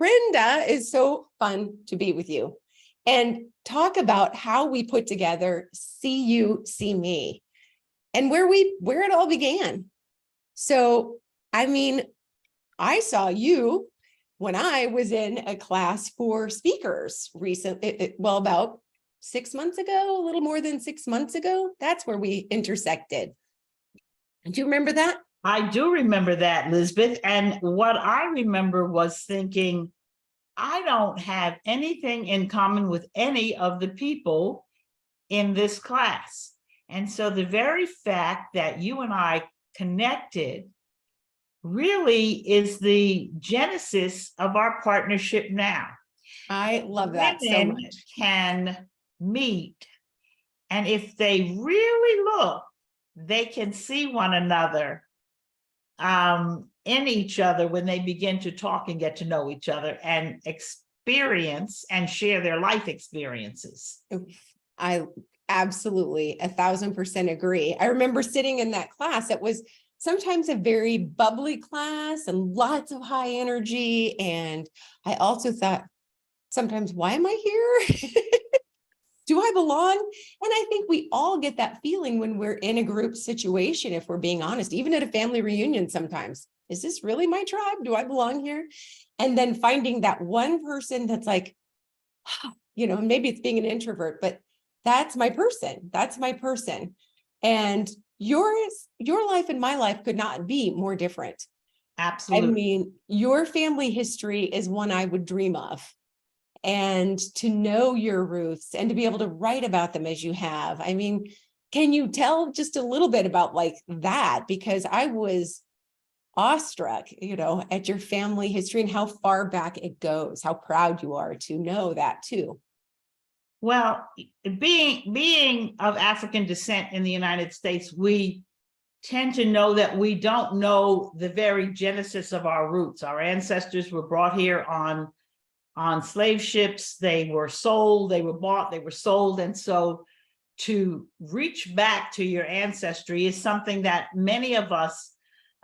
Brenda, is so fun to be with you and talk about how we put together See You, See Me and where it all began. So, I mean, I saw you when I was in a class for speakers recently, well, about 6 months ago, a little more than 6 months ago. That's where we intersected. Do you remember that? I do remember that, Lizbeth. And what I remember was thinking, I don't have anything in common with any of the people in this class. And so the very fact that you and I connected really is the genesis of our partnership now. I love that so Women much. can meet, and if they really look, they can see one another in each other when they begin to talk and get to know each other and experience and share their life experiences. I absolutely 1,000% agree. I remember sitting in that class. It was sometimes a very bubbly class and lots of high energy. And I also thought sometimes, why am I here? Do I belong? And I think we all get that feeling when we're in a group situation, if we're being honest, even at a family reunion sometimes. Is this really my tribe? Do I belong here? And then finding that one person that's like, maybe it's being an introvert, but that's my person. That's my person. And your life and my life could not be more different. Absolutely. I mean, your family history is one I would dream of. And to know your roots and to be able to write about them as you have. I mean, can you tell just a little bit about like that? Because I was awestruck, at your family history and how far back it goes, how proud you are to know that too. Well, being of African descent in the United States, we tend to know that we don't know the very genesis of our roots. Our ancestors were brought here on slave ships. They were sold, they were bought, they were sold. And so to reach back to your ancestry is something that many of us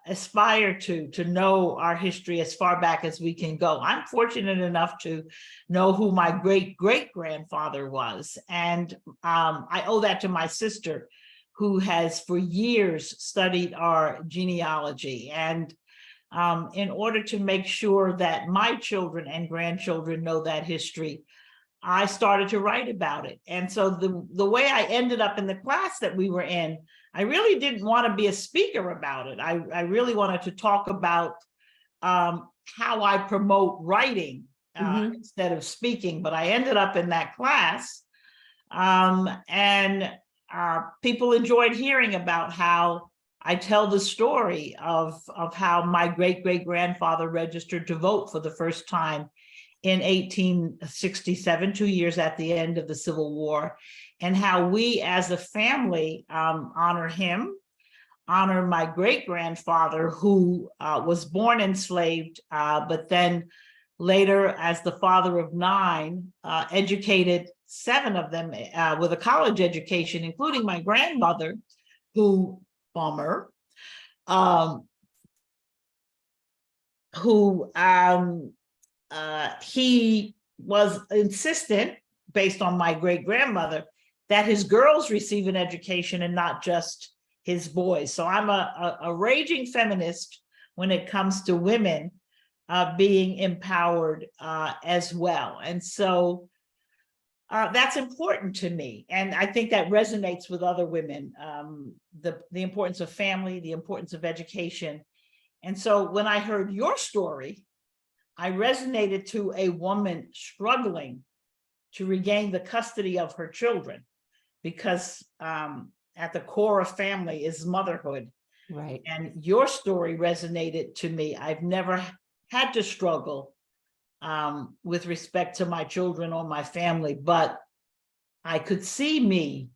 aspire to know our history as far back as we can go. I'm fortunate enough to know who my great-great-grandfather was. And I owe that to my sister, who has for years studied our genealogy. And in order to make sure that my children and grandchildren know that history, I started to write about it. And so the way I ended up in the class that we were in, I really didn't want to be a speaker about it. I really wanted to talk about how I promote writing instead of speaking, but I ended up in that class. And people enjoyed hearing about how I tell the story of how my great-great-grandfather registered to vote for the first time in 1867, 2 years at the end of the Civil War, and how we as a family honor him, honor my great-grandfather who was born enslaved, but then later as the father of 9, educated 7 of them with a college education, including my grandmother, who, bummer, he was insistent, based on my great-grandmother, that his girls receive an education and not just his boys. So I'm a raging feminist when it comes to women being empowered as well. And so that's important to me. And I think that resonates with other women, the importance of family, the importance of education. And so when I heard your story, I resonated to a woman struggling to regain the custody of her children, because at the core of family is motherhood. Right. And your story resonated to me. I've never had to struggle with respect to my children or my family, but I could see me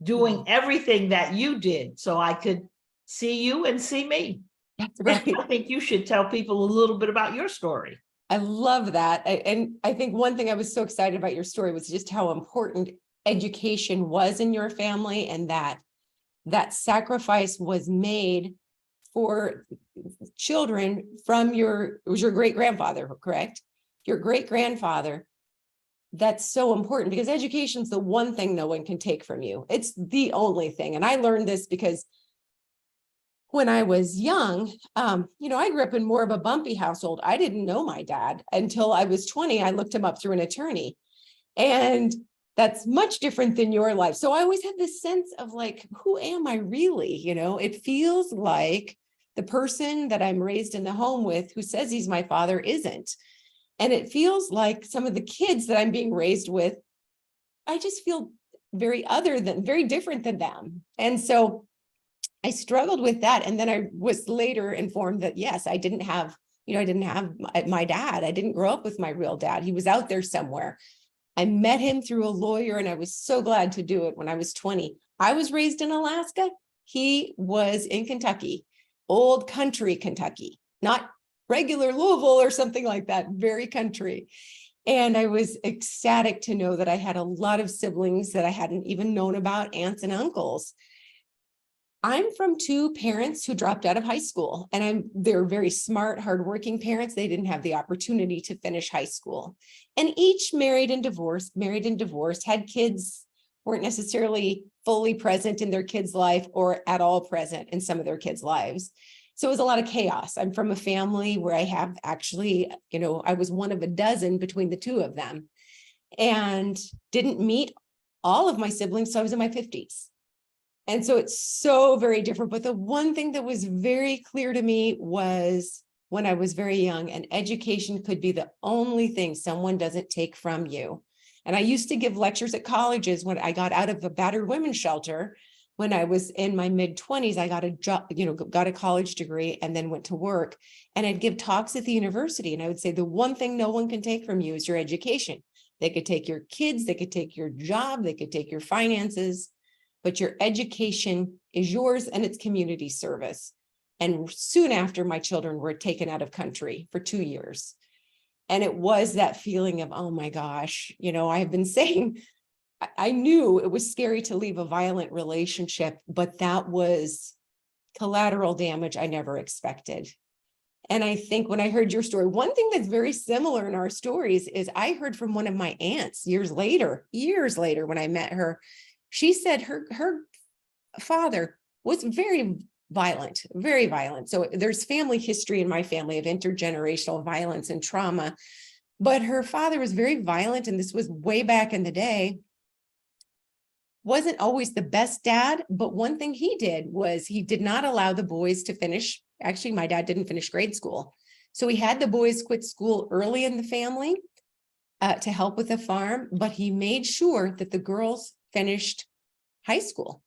doing everything that you did, so I could see you and see me. That's right. And I think you should tell people a little bit about your story. I love that. And I think one thing I was so excited about your story was just how important education was in your family, and that sacrifice was made for children from it was your great grandfather, correct? your great grandfather. That's so important because education is the one thing no one can take from you. It's the only thing. And I learned this because when I was young, I grew up in more of a bumpy household. I didn't know my dad until I was 20. I looked him up through an attorney. And that's much different than your life. So I always had this sense of like, who am I really? It feels like the person that I'm raised in the home with who says he's my father isn't. And it feels like some of the kids that I'm being raised with, I just feel very different than them. And so I struggled with that. And then I was later informed that, yes, I didn't have my dad. I didn't grow up with my real dad. He was out there somewhere. I met him through a lawyer, and I was so glad to do it when I was 20. I was raised in Alaska. He was in Kentucky, old country Kentucky, not regular Louisville or something like that, very country. And I was ecstatic to know that I had a lot of siblings that I hadn't even known about, aunts and uncles. I'm from two parents who dropped out of high school, and they're very smart, hardworking parents. They didn't have the opportunity to finish high school, and each married and divorced, had kids, weren't necessarily fully present in their kids' life or at all present in some of their kids' lives. So it was a lot of chaos. I'm from a family where I have actually, I was one of a dozen between the two of them, and didn't meet all of my siblings. So I was in my 50s. And so it's so very different. But the one thing that was very clear to me was when I was very young, and education could be the only thing someone doesn't take from you. And I used to give lectures at colleges when I got out of the battered women's shelter. When I was in my mid-20s, I got a job, got a college degree, and then went to work. And I'd give talks at the university. And I would say, the one thing no one can take from you is your education. They could take your kids, they could take your job, they could take your finances, but your education is yours, and it's community service. And soon after, my children were taken out of country for 2 years. And it was that feeling of, oh my gosh, I've been saying, I knew it was scary to leave a violent relationship, but that was collateral damage I never expected. And I think when I heard your story, one thing that's very similar in our stories is I heard from one of my aunts years later, when I met her. She said her father was very violent. So there's family history in my family of intergenerational violence and trauma, but her father was very violent. And this was way back in the day. Wasn't always the best dad, but one thing he did was he did not allow the boys to finish. Actually, my dad didn't finish grade school. So he had the boys quit school early in the family to help with the farm, but he made sure that the girls finished high school.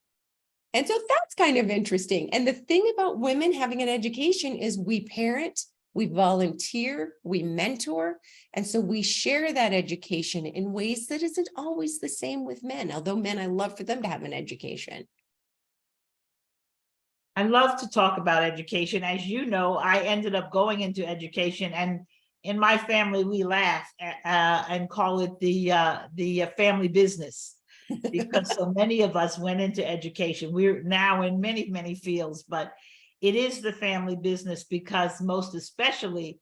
And so that's kind of interesting. And the thing about women having an education is we parent, we volunteer, we mentor. And so we share that education in ways that isn't always the same with men. Although men, I love for them to have an education. I love to talk about education. As you know, I ended up going into education, and in my family, we laugh and call it the family business. Because so many of us went into education. We're now in many, many fields, but it is the family business because most especially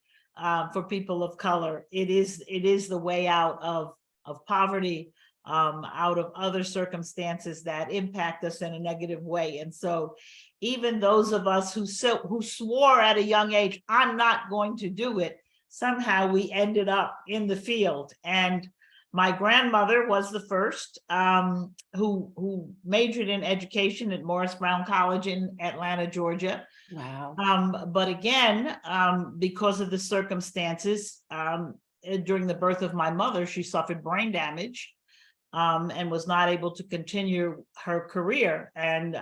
for people of color, it is the way out of poverty, out of other circumstances that impact us in a negative way. And so even those of us who swore at a young age, I'm not going to do it, somehow we ended up in the field. And my grandmother was the first who majored in education at Morris Brown College in Atlanta, Georgia. Wow. But again, because of the circumstances, during the birth of my mother, she suffered brain damage and was not able to continue her career. And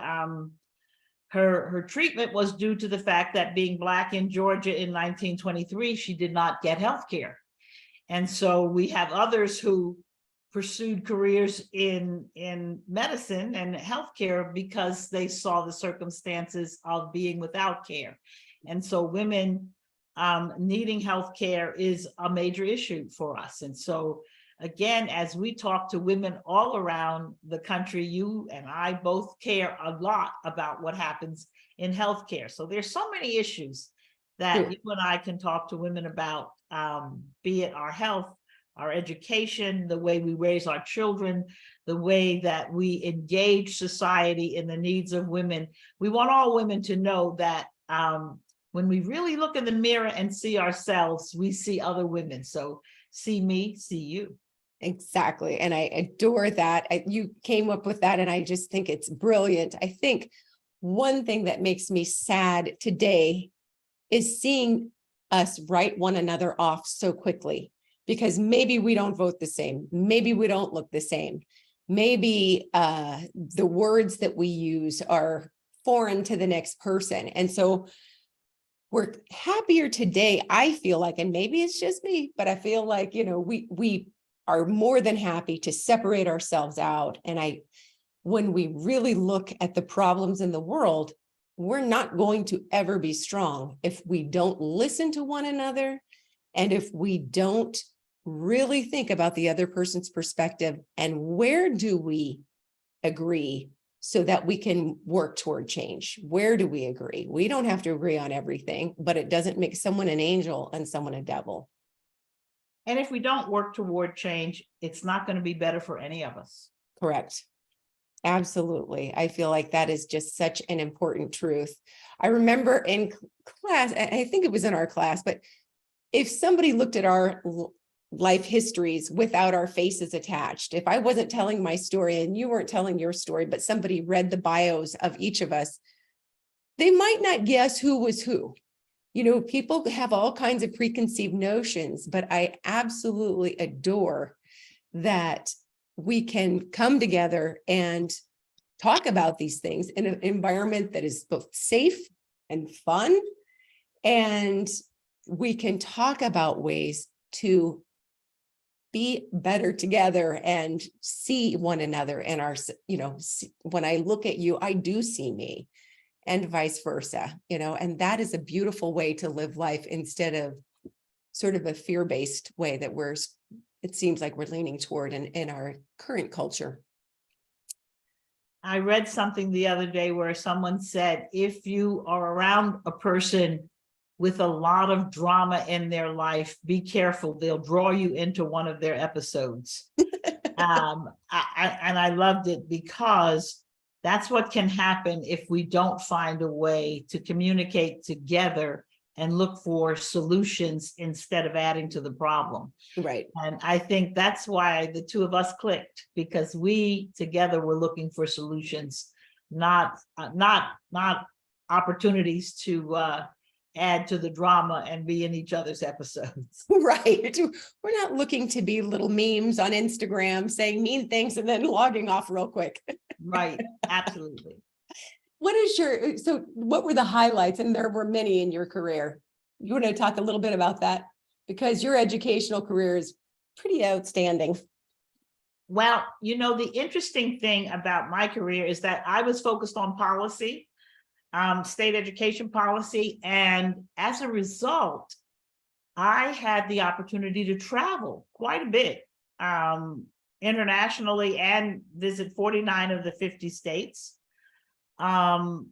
her treatment was due to the fact that being Black in Georgia in 1923, she did not get health care. And so we have others who pursued careers in medicine and healthcare because they saw the circumstances of being without care. And so women needing healthcare is a major issue for us. And so again, as we talk to women all around the country, you and I both care a lot about what happens in healthcare. So there's so many issues that True. you and I can talk to women about, be it our health, our education, the way we raise our children, the way that we engage society in the needs of women. We want all women to know that when we really look in the mirror and see ourselves, we see other women. So see me, see you. Exactly. And I adore that. You came up with that, and I just think it's brilliant. I think one thing that makes me sad today is seeing us write one another off so quickly, because maybe we don't vote the same. Maybe we don't look the same. Maybe the words that we use are foreign to the next person. And so we're happier today, I feel like, and maybe it's just me, but I feel like, we are more than happy to separate ourselves out. And when we really look at the problems in the world, we're not going to ever be strong if we don't listen to one another, and if we don't really think about the other person's perspective and where do we agree so that we can work toward change. Where do we agree? We don't have to agree on everything, but it doesn't make someone an angel and someone a devil. And if we don't work toward change, it's not going to be better for any of us. Correct. Absolutely. I feel like that is just such an important truth. I remember in class, I think it was in our class, but if somebody looked at our life histories without our faces attached, if I wasn't telling my story and you weren't telling your story, but somebody read the bios of each of us, they might not guess who was who. People have all kinds of preconceived notions, but I absolutely adore that we can come together and talk about these things in an environment that is both safe and fun. And we can talk about ways to be better together and see one another and when I look at you, I do see me, and vice versa, and that is a beautiful way to live life instead of sort of a fear-based way that it seems like we're leaning toward in our current culture. I read something the other day where someone said, if you are around a person with a lot of drama in their life, be careful, they'll draw you into one of their episodes. And I loved it, because that's what can happen if we don't find a way to communicate together and look for solutions instead of adding to the problem. Right. And I think that's why the two of us clicked, because we together were looking for solutions, not opportunities to add to the drama and be in each other's episodes. Right. We're not looking to be little memes on Instagram saying mean things and then logging off real quick. Right. Absolutely. What were the highlights? And there were many in your career. You want to talk a little bit about that? Because your educational career is pretty outstanding. Well, the interesting thing about my career is that I was focused on policy, state education policy. And as a result, I had the opportunity to travel quite a bit internationally and visit 49 of the 50 states. And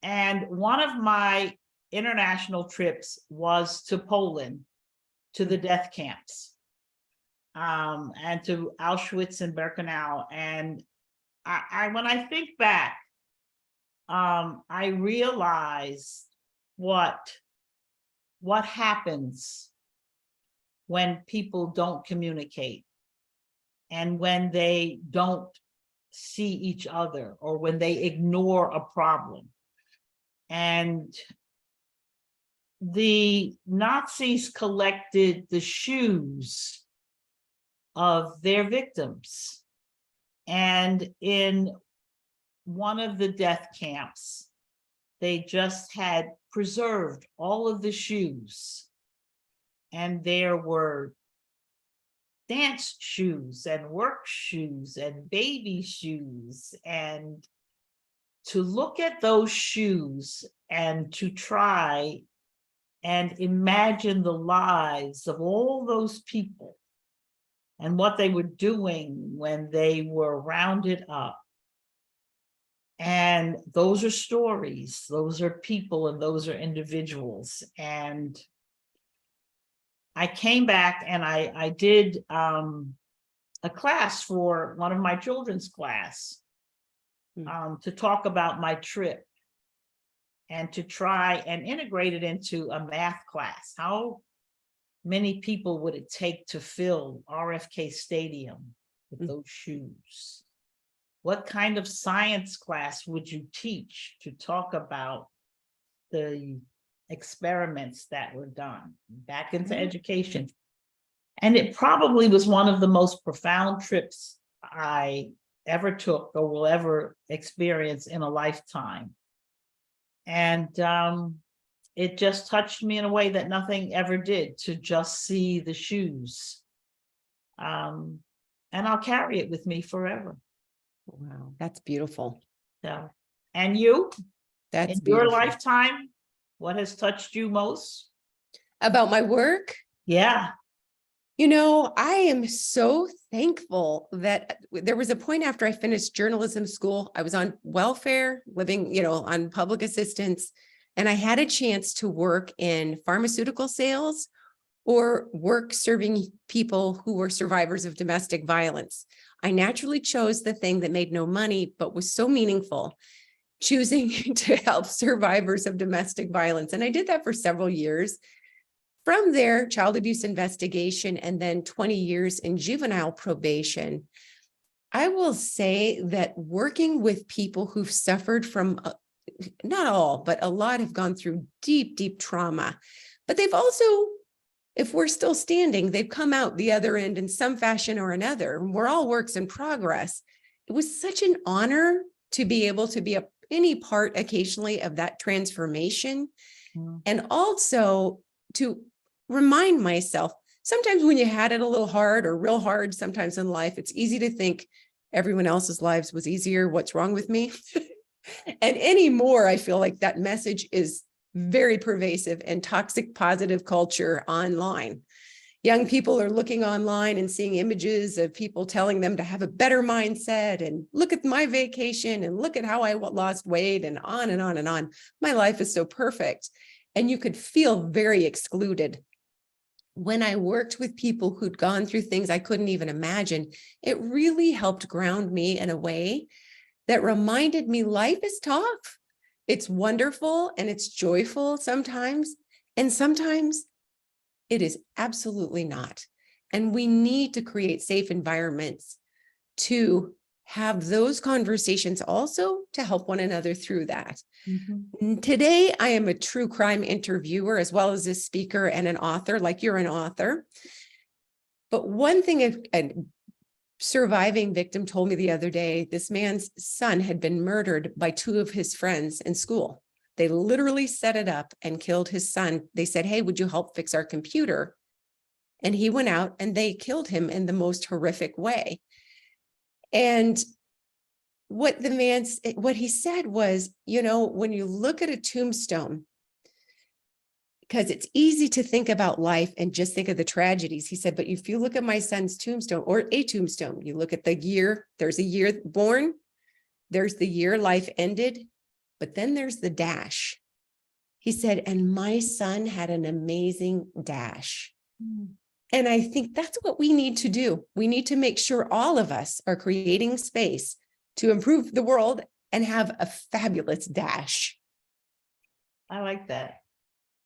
one of my international trips was to Poland, to the death camps, and to Auschwitz and Birkenau. And when I think back, I realize what happens when people don't communicate, and when they don't see each other, or when they ignore a problem. And the Nazis collected the shoes of their victims. And in one of the death camps, they just had preserved all of the shoes. And there were dance shoes and work shoes and baby shoes. And to look at those shoes and to try and imagine the lives of all those people and what they were doing when they were rounded up, And those are stories, those are people, and those are individuals. And I came back and I did a class for one of my children's class to talk about my trip and to try and integrate it into a math class. How many people would it take to fill RFK Stadium with those shoes? What kind of science class would you teach to talk about the experiments that were done back into education? And it probably was one of the most profound trips I ever took or will ever experience in a lifetime. And it just touched me in a way that nothing ever did, to just see the shoes. And I'll carry it with me forever. Wow, that's beautiful. Yeah. And you, That's in your beautiful. lifetime, what has touched you most? About my work? Yeah. You know, I am so thankful that there was a point after I finished journalism school, I was on welfare, living, on public assistance, and I had a chance to work in pharmaceutical sales or work serving people who were survivors of domestic violence. I naturally chose the thing that made no money, but was so meaningful, choosing to help survivors of domestic violence. And I did that for several years. From there, child abuse investigation, and then 20 years in juvenile probation. I will say that working with people who've suffered from, not all, but a lot have gone through deep, deep trauma, but they've also, if we're still standing, they've come out the other end in some fashion or another. We're all works in progress. It was such an honor to be able to be any part occasionally of that transformation. And also to remind myself, sometimes when you had it a little hard or real hard, sometimes in life, it's easy to think everyone else's lives was easier. What's wrong with me? And anymore, I feel like that message is very pervasive in toxic positive culture online. Young people are looking online and seeing images of people telling them to have a better mindset and look at my vacation and look at how I lost weight and on and on and on. My life is so perfect. And you could feel very excluded. When I worked with people who'd gone through things I couldn't even imagine, it really helped ground me in a way that reminded me life is tough. It's wonderful and it's joyful sometimes, and sometimes it is absolutely not. And we need to create safe environments to have those conversations also to help one another through that. Today, I am a true crime interviewer as well as a speaker and an author, like you're an author. But one thing a surviving victim told me the other day, this man's son had been murdered by two of his friends in school. They literally set it up and killed his son. They said, hey, would you help fix our computer? And he went out and they killed him in the most horrific way. And what he said was, when you look at a tombstone, because it's easy to think about life and just think of the tragedies. He said, but if you look at my son's tombstone or a tombstone, you look at the year, there's a year born, there's the year life ended, but then there's the dash. He said, and my son had an amazing dash. And I think that's what we need to do. We need to make sure all of us are creating space to improve the world and have a fabulous dash. I like that.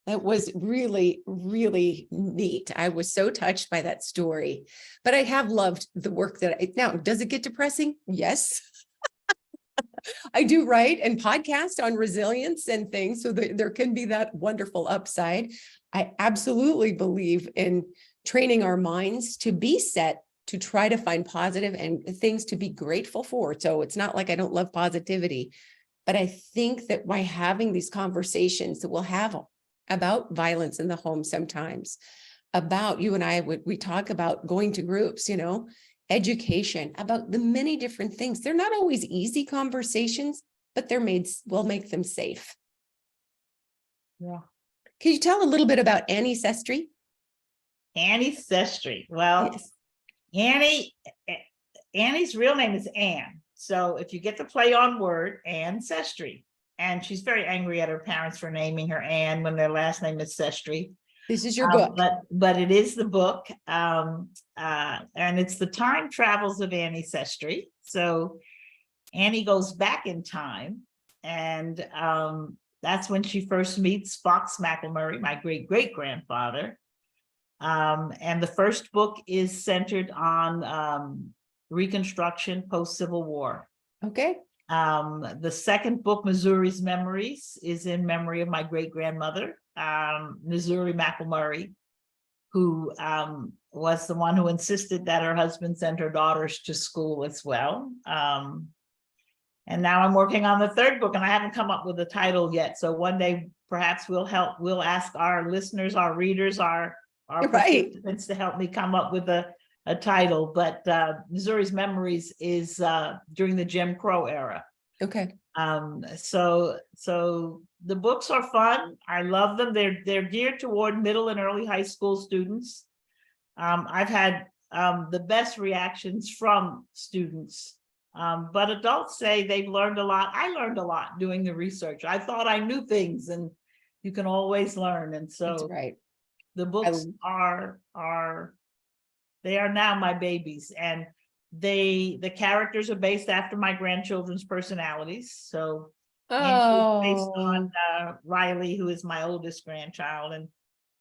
That was really, really neat. I was so touched by that story, but I have loved the work now, does it get depressing? Yes. I do write and podcast on resilience and things, so there can be that wonderful upside. I absolutely believe in training our minds to be set to try to find positive and things to be grateful for. So it's not like I don't love positivity, but I think that by having these conversations that we'll have about violence in the home sometimes, about you and I, we talk about going to groups, education, about the many different things. They're not always easy conversations, but we'll make them safe. Yeah. Can you tell a little bit about Annie Sestry? Annie Sestry. Well, Yes. Annie's real name is Anne. So if you get the play on word, ancestry. And she's very angry at her parents for naming her Anne when their last name is Sestry. This is your book. But it is the book. And it's the time travels of Annie Sestry. So Annie goes back in time. And that's when she first meets Fox McElmurray, my great-great-grandfather. And the first book is centered on Reconstruction post-Civil War. Okay. The second book, Missouri's Memories, is in memory of my great-grandmother, Missouri McElmurray, who was the one who insisted that her husband send her daughters to school as well. And now I'm working on the third book, and I haven't come up with a title yet. So one day, perhaps we'll ask our listeners, our readers, our participants to help me come up with a title. But Missouri's Memories is during the Jim Crow era. Okay. So the books are fun. I love them. They're geared toward middle and early high school students. I've had the best reactions from students. But adults say they've learned a lot. I learned a lot doing the research. I thought I knew things, and you can always learn. And so That's right. the books are they are now my babies, and the characters are based after my grandchildren's personalities. So based on Riley, who is my oldest grandchild, and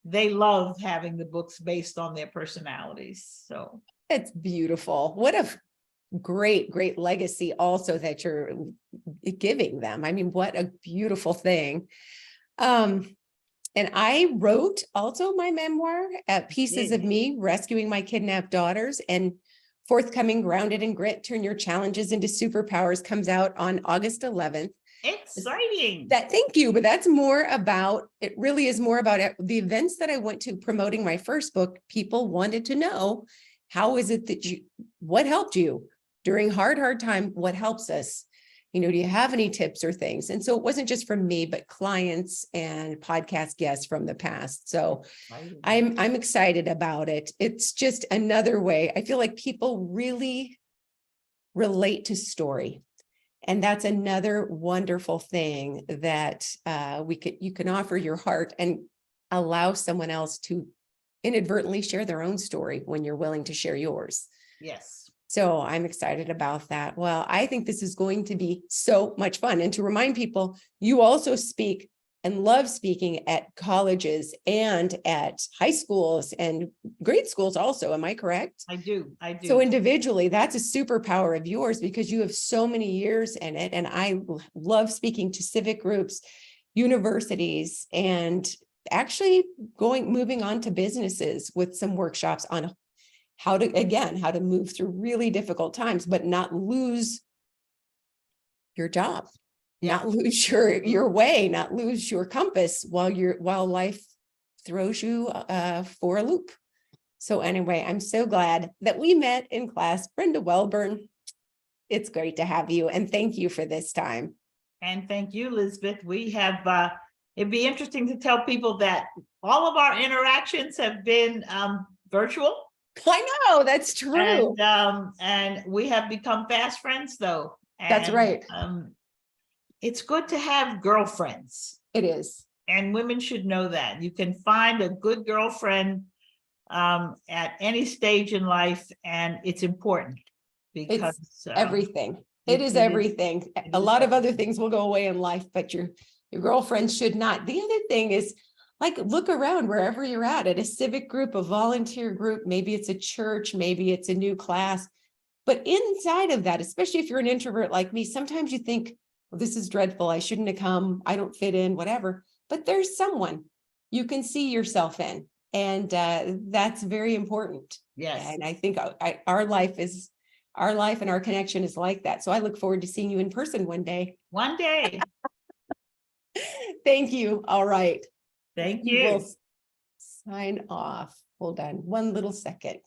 they love having the books based on their personalities. So it's beautiful. What a great legacy also that you're giving them. I mean, what a beautiful thing. And I wrote also my memoir, Pieces of Me, Rescuing My Kidnapped Daughters, and forthcoming Grounded in Grit, Turn Your Challenges into Superpowers comes out on August 11th. Exciting. Thank you. But that's more about, it really is more about the events that I went to promoting my first book. People wanted to know, how is it that what helped you during hard time? What helps us? Do you have any tips or things? And so it wasn't just from me, but clients and podcast guests from the past. So I'm excited about it. It's just another way. I feel like people really relate to story. And that's another wonderful thing that you can offer your heart and allow someone else to inadvertently share their own story when you're willing to share yours. Yes. So I'm excited about that. Well, I think this is going to be so much fun. And to remind people, you also speak and love speaking at colleges and at high schools and grade schools also. Am I correct? I do. So individually, that's a superpower of yours because you have so many years in it. And I love speaking to civic groups, universities, and actually moving on to businesses with some workshops on how to move through really difficult times, but not lose your job, not lose your way, not lose your compass while life throws you for a loop. So anyway, I'm so glad that we met in class. Brenda Welburn, it's great to have you, and thank you for this time. And thank you, Lizbeth. We have it'd be interesting to tell people that all of our interactions have been virtual. I know, that's true. And we have become fast friends, though. And, that's right. It's good to have girlfriends. It is. And women should know that. You can find a good girlfriend at any stage in life, and it's important because it's everything. It is everything. A lot of other things will go away in life, but your girlfriend should not. The other thing is, like, look around wherever you're at a civic group, a volunteer group, maybe it's a church, maybe it's a new class. But inside of that, especially if you're an introvert like me, sometimes you think, well, this is dreadful. I shouldn't have come. I don't fit in, whatever. But there's someone you can see yourself in. And that's very important. Yes. And I think our life and our connection is like that. So I look forward to seeing you in person one day. One day. Thank you. All right. Thank you. We'll sign off. Hold on one little second.